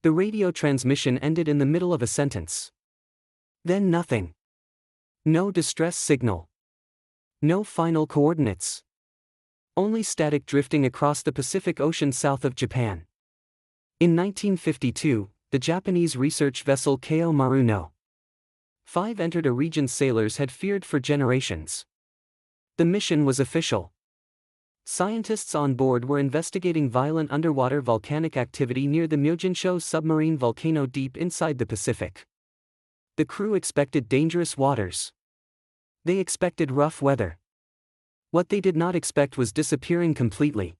The radio transmission ended in the middle of a sentence. Then nothing. No distress signal. No final coordinates. Only static drifting across the Pacific Ocean south of Japan. In 1952, the Japanese research vessel Kaiyo Maru No. 5 entered a region sailors had feared for generations. The mission was official. Scientists on board were investigating violent underwater volcanic activity near the Myojinsho submarine volcano deep inside the Pacific. The crew expected dangerous waters. They expected rough weather. What they did not expect was disappearing completely.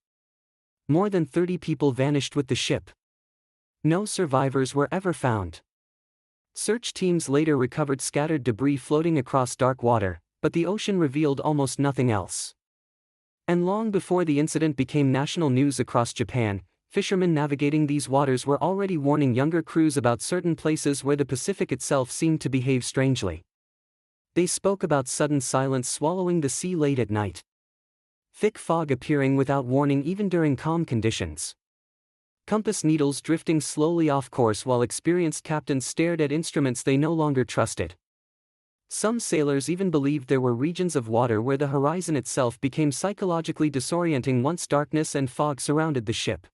More than 30 people vanished with the ship. No survivors were ever found. Search teams later recovered scattered debris floating across dark water, but the ocean revealed almost nothing else. And long before the incident became national news across Japan, fishermen navigating these waters were already warning younger crews about certain places where the Pacific itself seemed to behave strangely. They spoke about sudden silence swallowing the sea late at night. Thick fog appearing without warning even during calm conditions. Compass needles drifting slowly off course while experienced captains stared at instruments they no longer trusted. Some sailors even believed there were regions of water where the horizon itself became psychologically disorienting once darkness and fog surrounded the ship.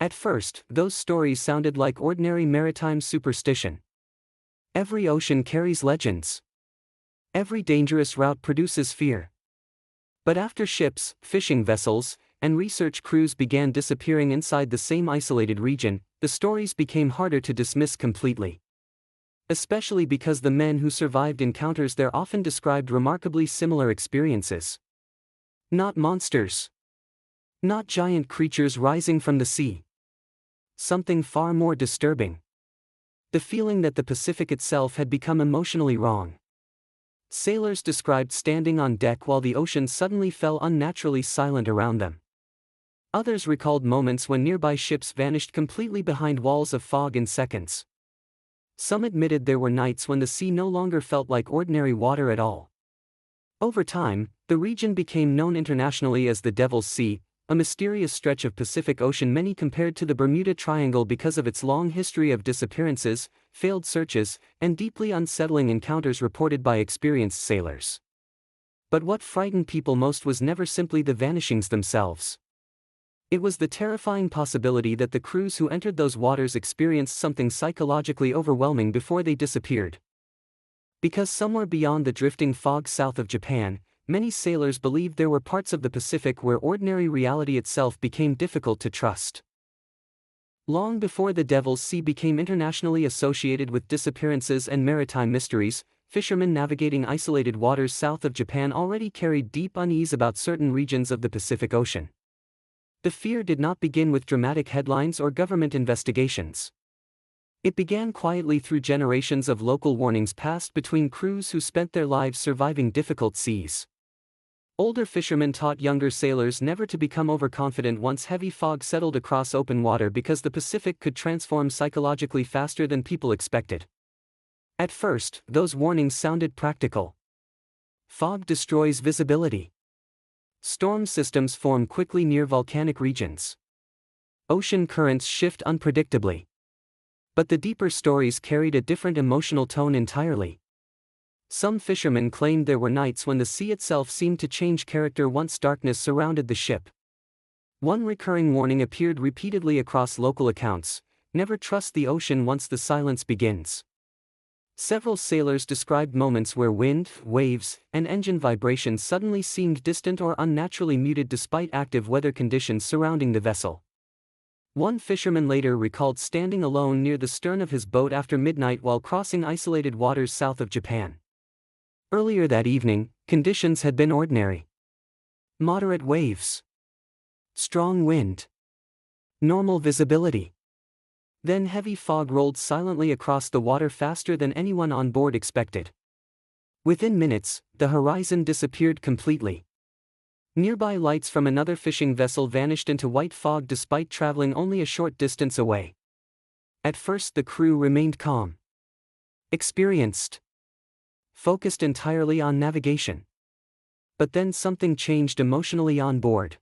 At first, those stories sounded like ordinary maritime superstition. Every ocean carries legends. Every dangerous route produces fear. But after ships, fishing vessels, and research crews began disappearing inside the same isolated region, the stories became harder to dismiss completely. Especially because the men who survived encounters there often described remarkably similar experiences. Not monsters. Not giant creatures rising from the sea. Something far more disturbing. The feeling that the Pacific itself had become emotionally wrong. Sailors described standing on deck while the ocean suddenly fell unnaturally silent around them. Others recalled moments when nearby ships vanished completely behind walls of fog in seconds. Some admitted there were nights when the sea no longer felt like ordinary water at all. Over time, the region became known internationally as the Devil's Sea, a mysterious stretch of Pacific Ocean many compared to the Bermuda Triangle because of its long history of disappearances, failed searches, and deeply unsettling encounters reported by experienced sailors. But what frightened people most was never simply the vanishings themselves. It was the terrifying possibility that the crews who entered those waters experienced something psychologically overwhelming before they disappeared. Because somewhere beyond the drifting fog south of Japan, many sailors believed there were parts of the Pacific where ordinary reality itself became difficult to trust. Long before the Devil's Sea became internationally associated with disappearances and maritime mysteries, fishermen navigating isolated waters south of Japan already carried deep unease about certain regions of the Pacific Ocean. The fear did not begin with dramatic headlines or government investigations. It began quietly through generations of local warnings passed between crews who spent their lives surviving difficult seas. Older fishermen taught younger sailors never to become overconfident once heavy fog settled across open water because the Pacific could transform psychologically faster than people expected. At first, those warnings sounded practical. Fog destroys visibility. Storm systems form quickly near volcanic regions. Ocean currents shift unpredictably. But the deeper stories carried a different emotional tone entirely. Some fishermen claimed there were nights when the sea itself seemed to change character once darkness surrounded the ship. One recurring warning appeared repeatedly across local accounts: never trust the ocean once the silence begins. Several sailors described moments where wind, waves, and engine vibrations suddenly seemed distant or unnaturally muted despite active weather conditions surrounding the vessel. One fisherman later recalled standing alone near the stern of his boat after midnight while crossing isolated waters south of Japan. Earlier that evening, conditions had been ordinary. Moderate waves. Strong wind. Normal visibility. Then heavy fog rolled silently across the water faster than anyone on board expected. Within minutes, the horizon disappeared completely. Nearby lights from another fishing vessel vanished into white fog despite traveling only a short distance away. At first the crew remained calm. Experienced. Focused entirely on navigation. But then something changed emotionally on board.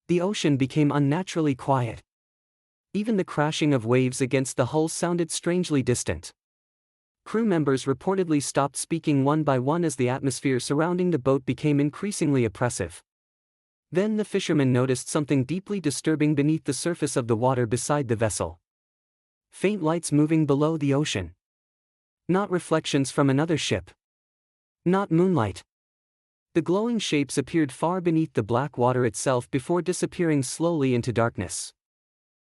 The ocean became unnaturally quiet. Even the crashing of waves against the hull sounded strangely distant. Crew members reportedly stopped speaking one by one as the atmosphere surrounding the boat became increasingly oppressive. Then the fishermen noticed something deeply disturbing beneath the surface of the water beside the vessel. Faint lights moving below the ocean. Not reflections from another ship. Not moonlight. The glowing shapes appeared far beneath the black water itself before disappearing slowly into darkness.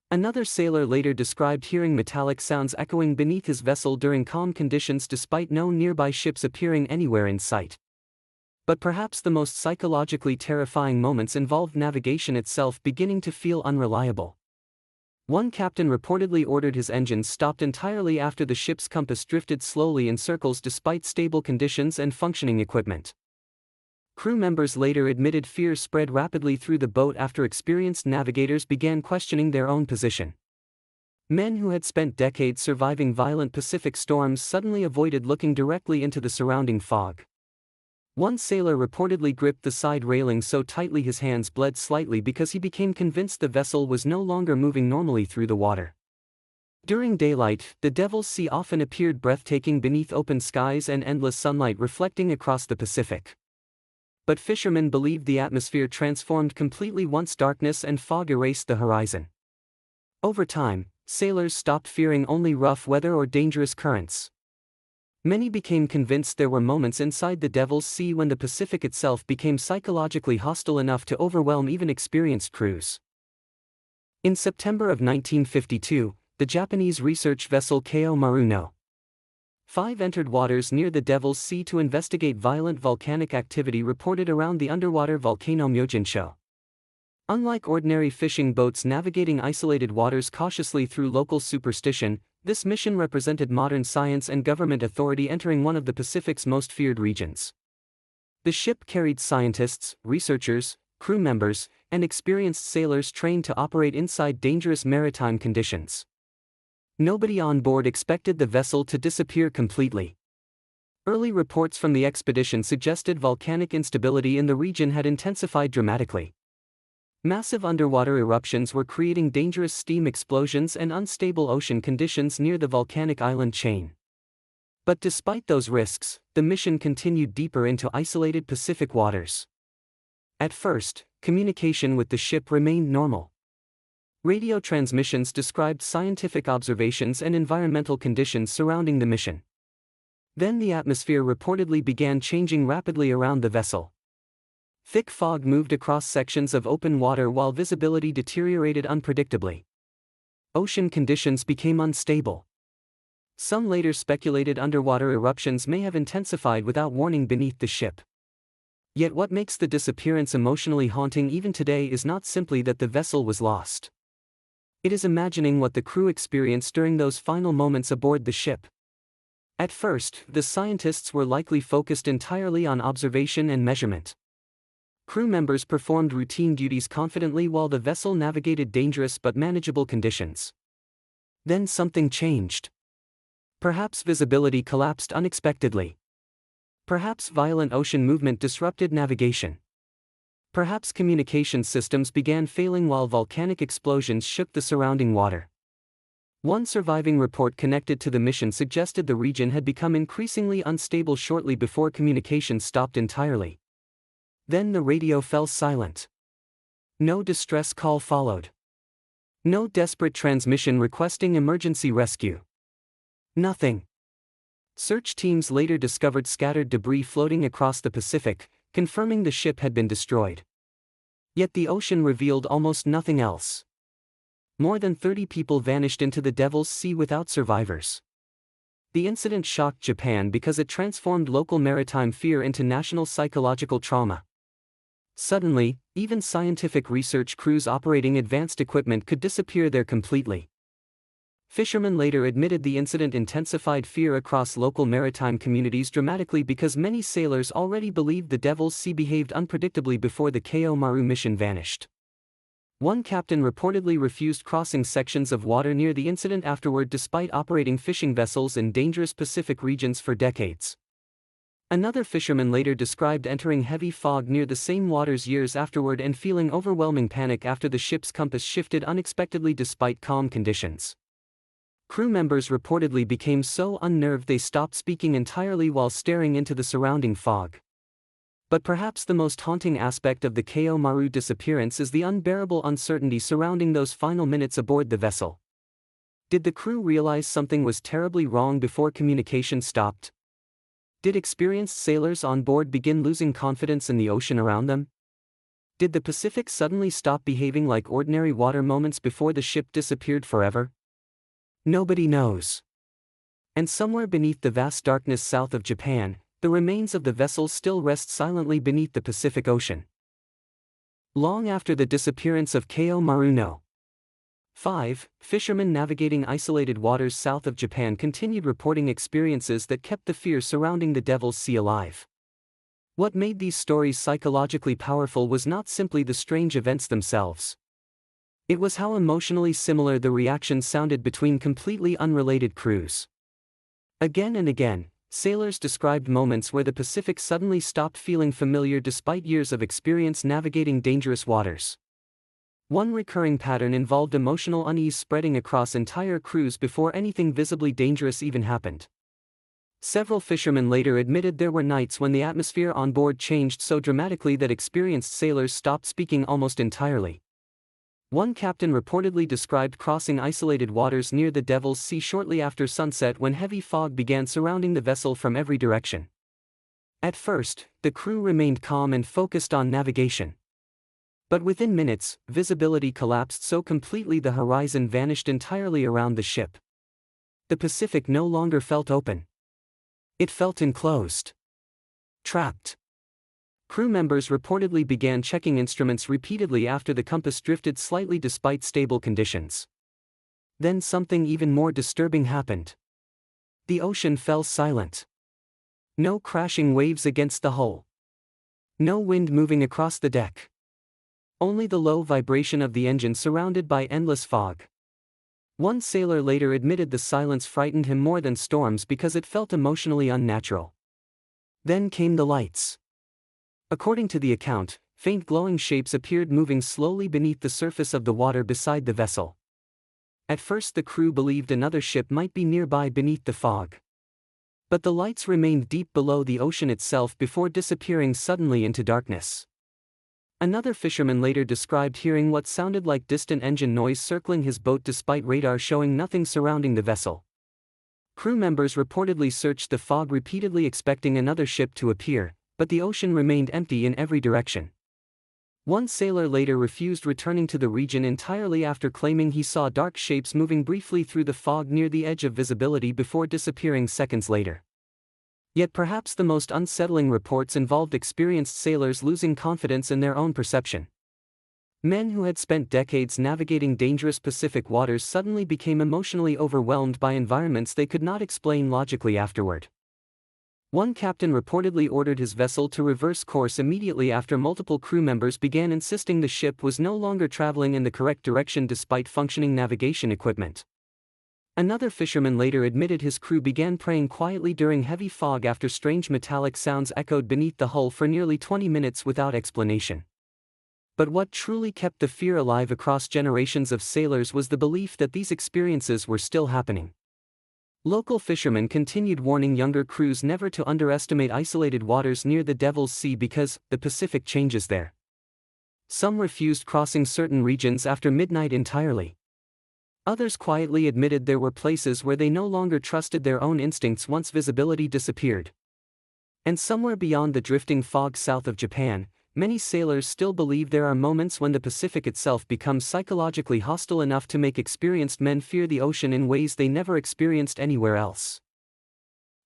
Another sailor later described hearing metallic sounds echoing beneath his vessel during calm conditions despite no nearby ships appearing anywhere in sight. But perhaps the most psychologically terrifying moments involved navigation itself beginning to feel unreliable. One captain reportedly ordered his engines stopped entirely after the ship's compass drifted slowly in circles despite stable conditions and functioning equipment. Crew members later admitted fear spread rapidly through the boat after experienced navigators began questioning their own position. Men who had spent decades surviving violent Pacific storms suddenly avoided looking directly into the surrounding fog. One sailor reportedly gripped the side railing so tightly his hands bled slightly because he became convinced the vessel was no longer moving normally through the water. During daylight, the Devil's Sea often appeared breathtaking beneath open skies and endless sunlight reflecting across the Pacific. But fishermen believed the atmosphere transformed completely once darkness and fog erased the horizon. Over time, sailors stopped fearing only rough weather or dangerous currents. Many became convinced there were moments inside the Devil's Sea when the Pacific itself became psychologically hostile enough to overwhelm even experienced crews. In September of 1952, the Japanese research vessel Kaiyo Maru No. 5 entered waters near the Devil's Sea to investigate violent volcanic activity reported around the underwater volcano Myojin-sho. Unlike ordinary fishing boats navigating isolated waters cautiously through local superstition, this mission represented modern science and government authority entering one of the Pacific's most feared regions. The ship carried scientists, researchers, crew members, and experienced sailors trained to operate inside dangerous maritime conditions. Nobody on board expected the vessel to disappear completely. Early reports from the expedition suggested volcanic instability in the region had intensified dramatically. Massive underwater eruptions were creating dangerous steam explosions and unstable ocean conditions near the volcanic island chain. But despite those risks, the mission continued deeper into isolated Pacific waters. At first, communication with the ship remained normal. Radio transmissions described scientific observations and environmental conditions surrounding the mission. Then the atmosphere reportedly began changing rapidly around the vessel. Thick fog moved across sections of open water while visibility deteriorated unpredictably. Ocean conditions became unstable. Some later speculated underwater eruptions may have intensified without warning beneath the ship. Yet what makes the disappearance emotionally haunting even today is not simply that the vessel was lost. It is imagining what the crew experienced during those final moments aboard the ship. At first, the scientists were likely focused entirely on observation and measurement. Crew members performed routine duties confidently while the vessel navigated dangerous but manageable conditions. Then something changed. Perhaps visibility collapsed unexpectedly. Perhaps violent ocean movement disrupted navigation. Perhaps communication systems began failing while volcanic explosions shook the surrounding water. One surviving report connected to the mission suggested the region had become increasingly unstable shortly before communication stopped entirely. Then the radio fell silent. No distress call followed. No desperate transmission requesting emergency rescue. Nothing. Search teams later discovered scattered debris floating across the Pacific, confirming the ship had been destroyed. Yet the ocean revealed almost nothing else. More than 30 people vanished into the Devil's Sea without survivors. The incident shocked Japan because it transformed local maritime fear into national psychological trauma. Suddenly, even scientific research crews operating advanced equipment could disappear there completely. Fishermen later admitted the incident intensified fear across local maritime communities dramatically because many sailors already believed the Devil's Sea behaved unpredictably before the Kaiyo Maru mission vanished. One captain reportedly refused crossing sections of water near the incident afterward despite operating fishing vessels in dangerous Pacific regions for decades. Another fisherman later described entering heavy fog near the same waters years afterward and feeling overwhelming panic after the ship's compass shifted unexpectedly despite calm conditions. Crew members reportedly became so unnerved they stopped speaking entirely while staring into the surrounding fog. But perhaps the most haunting aspect of the Kaiyo Maru disappearance is the unbearable uncertainty surrounding those final minutes aboard the vessel. Did the crew realize something was terribly wrong before communication stopped? Did experienced sailors on board begin losing confidence in the ocean around them? Did the Pacific suddenly stop behaving like ordinary water moments before the ship disappeared forever? Nobody knows. And somewhere beneath the vast darkness south of Japan, the remains of the vessel still rest silently beneath the Pacific Ocean. Long after the disappearance of Kaiyo Maru No. 5, fishermen navigating isolated waters south of Japan continued reporting experiences that kept the fear surrounding the Devil's Sea alive. What made these stories psychologically powerful was not simply the strange events themselves. It was how emotionally similar the reactions sounded between completely unrelated crews. Again and again, sailors described moments where the Pacific suddenly stopped feeling familiar despite years of experience navigating dangerous waters. One recurring pattern involved emotional unease spreading across entire crews before anything visibly dangerous even happened. Several fishermen later admitted there were nights when the atmosphere on board changed so dramatically that experienced sailors stopped speaking almost entirely. One captain reportedly described crossing isolated waters near the Devil's Sea shortly after sunset when heavy fog began surrounding the vessel from every direction. At first, the crew remained calm and focused on navigation. But within minutes, visibility collapsed so completely the horizon vanished entirely around the ship. The Pacific no longer felt open. It felt enclosed. Trapped. Crew members reportedly began checking instruments repeatedly after the compass drifted slightly despite stable conditions. Then something even more disturbing happened. The ocean fell silent. No crashing waves against the hull. No wind moving across the deck. Only the low vibration of the engine surrounded by endless fog. One sailor later admitted the silence frightened him more than storms because it felt emotionally unnatural. Then came the lights. According to the account, faint glowing shapes appeared moving slowly beneath the surface of the water beside the vessel. At first the crew believed another ship might be nearby beneath the fog. But the lights remained deep below the ocean itself before disappearing suddenly into darkness. Another fisherman later described hearing what sounded like distant engine noise circling his boat despite radar showing nothing surrounding the vessel. Crew members reportedly searched the fog repeatedly expecting another ship to appear, but the ocean remained empty in every direction. One sailor later refused returning to the region entirely after claiming he saw dark shapes moving briefly through the fog near the edge of visibility before disappearing seconds later. Yet perhaps the most unsettling reports involved experienced sailors losing confidence in their own perception. Men who had spent decades navigating dangerous Pacific waters suddenly became emotionally overwhelmed by environments they could not explain logically afterward. One captain reportedly ordered his vessel to reverse course immediately after multiple crew members began insisting the ship was no longer traveling in the correct direction despite functioning navigation equipment. Another fisherman later admitted his crew began praying quietly during heavy fog after strange metallic sounds echoed beneath the hull for nearly 20 minutes without explanation. But what truly kept the fear alive across generations of sailors was the belief that these experiences were still happening. Local fishermen continued warning younger crews never to underestimate isolated waters near the Devil's Sea because the Pacific changes there. Some refused crossing certain regions after midnight entirely. Others quietly admitted there were places where they no longer trusted their own instincts once visibility disappeared. And somewhere beyond the drifting fog south of Japan, many sailors still believe there are moments when the Pacific itself becomes psychologically hostile enough to make experienced men fear the ocean in ways they never experienced anywhere else.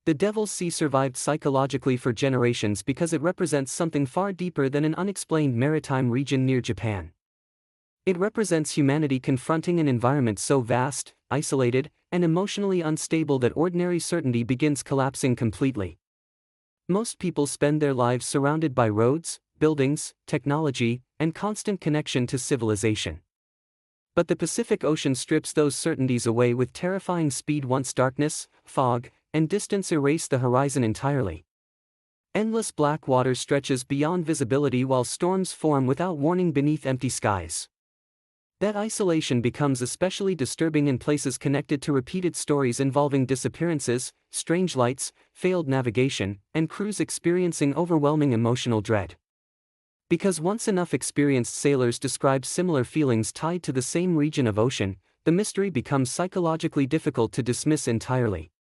The Devil's Sea survived psychologically for generations because it represents something far deeper than an unexplained maritime region near Japan. It represents humanity confronting an environment so vast, isolated, and emotionally unstable that ordinary certainty begins collapsing completely. Most people spend their lives surrounded by roads, buildings, technology, and constant connection to civilization. But the Pacific Ocean strips those certainties away with terrifying speed once darkness, fog, and distance erase the horizon entirely. Endless black water stretches beyond visibility while storms form without warning beneath empty skies. That isolation becomes especially disturbing in places connected to repeated stories involving disappearances, strange lights, failed navigation, and crews experiencing overwhelming emotional dread. Because once enough experienced sailors describe similar feelings tied to the same region of ocean, the mystery becomes psychologically difficult to dismiss entirely.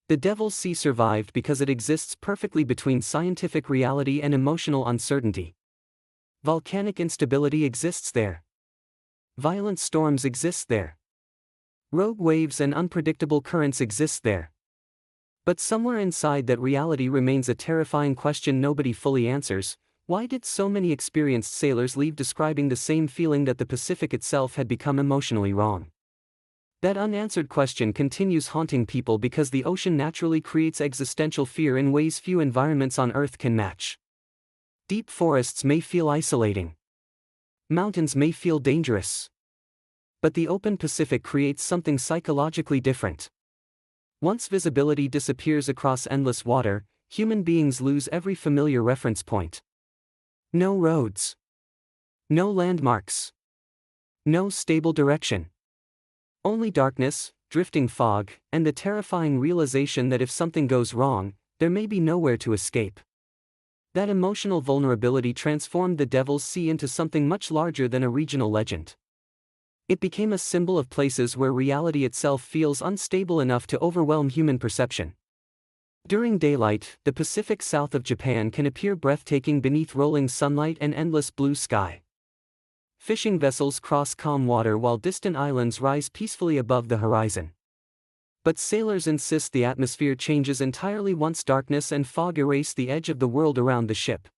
The Devil's Sea survived because it exists perfectly between scientific reality and emotional uncertainty. Volcanic instability exists there. Violent storms exist there. Rogue waves and unpredictable currents exist there. But somewhere inside that reality remains a terrifying question nobody fully answers: why did so many experienced sailors leave describing the same feeling that the Pacific itself had become emotionally wrong? That unanswered question continues haunting people because the ocean naturally creates existential fear in ways few environments on Earth can match. Deep forests may feel isolating. Mountains may feel dangerous. But the open Pacific creates something psychologically different. Once visibility disappears across endless water, human beings lose every familiar reference point. No roads. No landmarks. No stable direction. Only darkness, drifting fog, and the terrifying realization that if something goes wrong, there may be nowhere to escape. That emotional vulnerability transformed the Devil's Sea into something much larger than a regional legend. It became a symbol of places where reality itself feels unstable enough to overwhelm human perception. During daylight, the Pacific south of Japan can appear breathtaking beneath rolling sunlight and endless blue sky. Fishing vessels cross calm water while distant islands rise peacefully above the horizon. But sailors insist the atmosphere changes entirely once darkness and fog erase the edge of the world around the ship.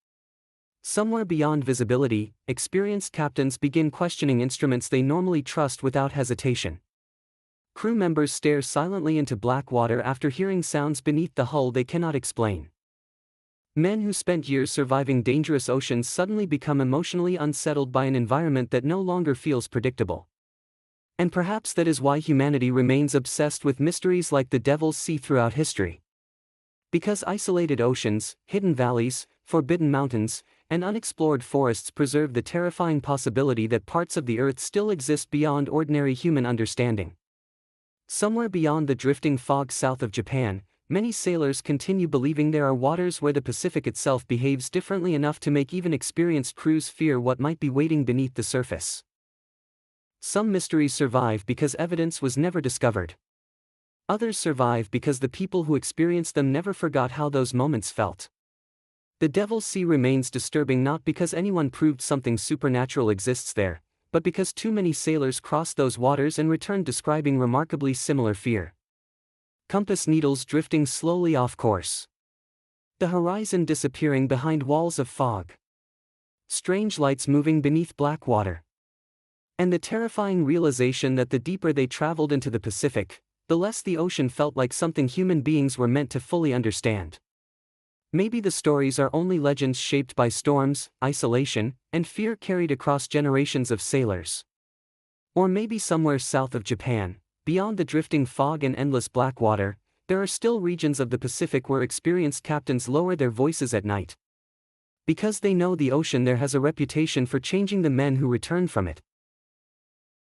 Somewhere beyond visibility, experienced captains begin questioning instruments they normally trust without hesitation. Crew members stare silently into black water after hearing sounds beneath the hull they cannot explain. Men who spent years surviving dangerous oceans suddenly become emotionally unsettled by an environment that no longer feels predictable. And perhaps that is why humanity remains obsessed with mysteries like the Devil's Sea throughout history. Because isolated oceans, hidden valleys, forbidden mountains, and unexplored forests preserve the terrifying possibility that parts of the Earth still exist beyond ordinary human understanding. Somewhere beyond the drifting fog south of Japan, many sailors continue believing there are waters where the Pacific itself behaves differently enough to make even experienced crews fear what might be waiting beneath the surface. Some mysteries survive because evidence was never discovered. Others survive because the people who experienced them never forgot how those moments felt. The Devil's Sea remains disturbing not because anyone proved something supernatural exists there, but because too many sailors crossed those waters and returned describing remarkably similar fear. Compass needles drifting slowly off course. The horizon disappearing behind walls of fog. Strange lights moving beneath black water. And the terrifying realization that the deeper they traveled into the Pacific, the less the ocean felt like something human beings were meant to fully understand. Maybe the stories are only legends shaped by storms, isolation, and fear carried across generations of sailors. Or maybe somewhere south of Japan, beyond the drifting fog and endless black water, there are still regions of the Pacific where experienced captains lower their voices at night. Because they know the ocean there has a reputation for changing the men who return from it.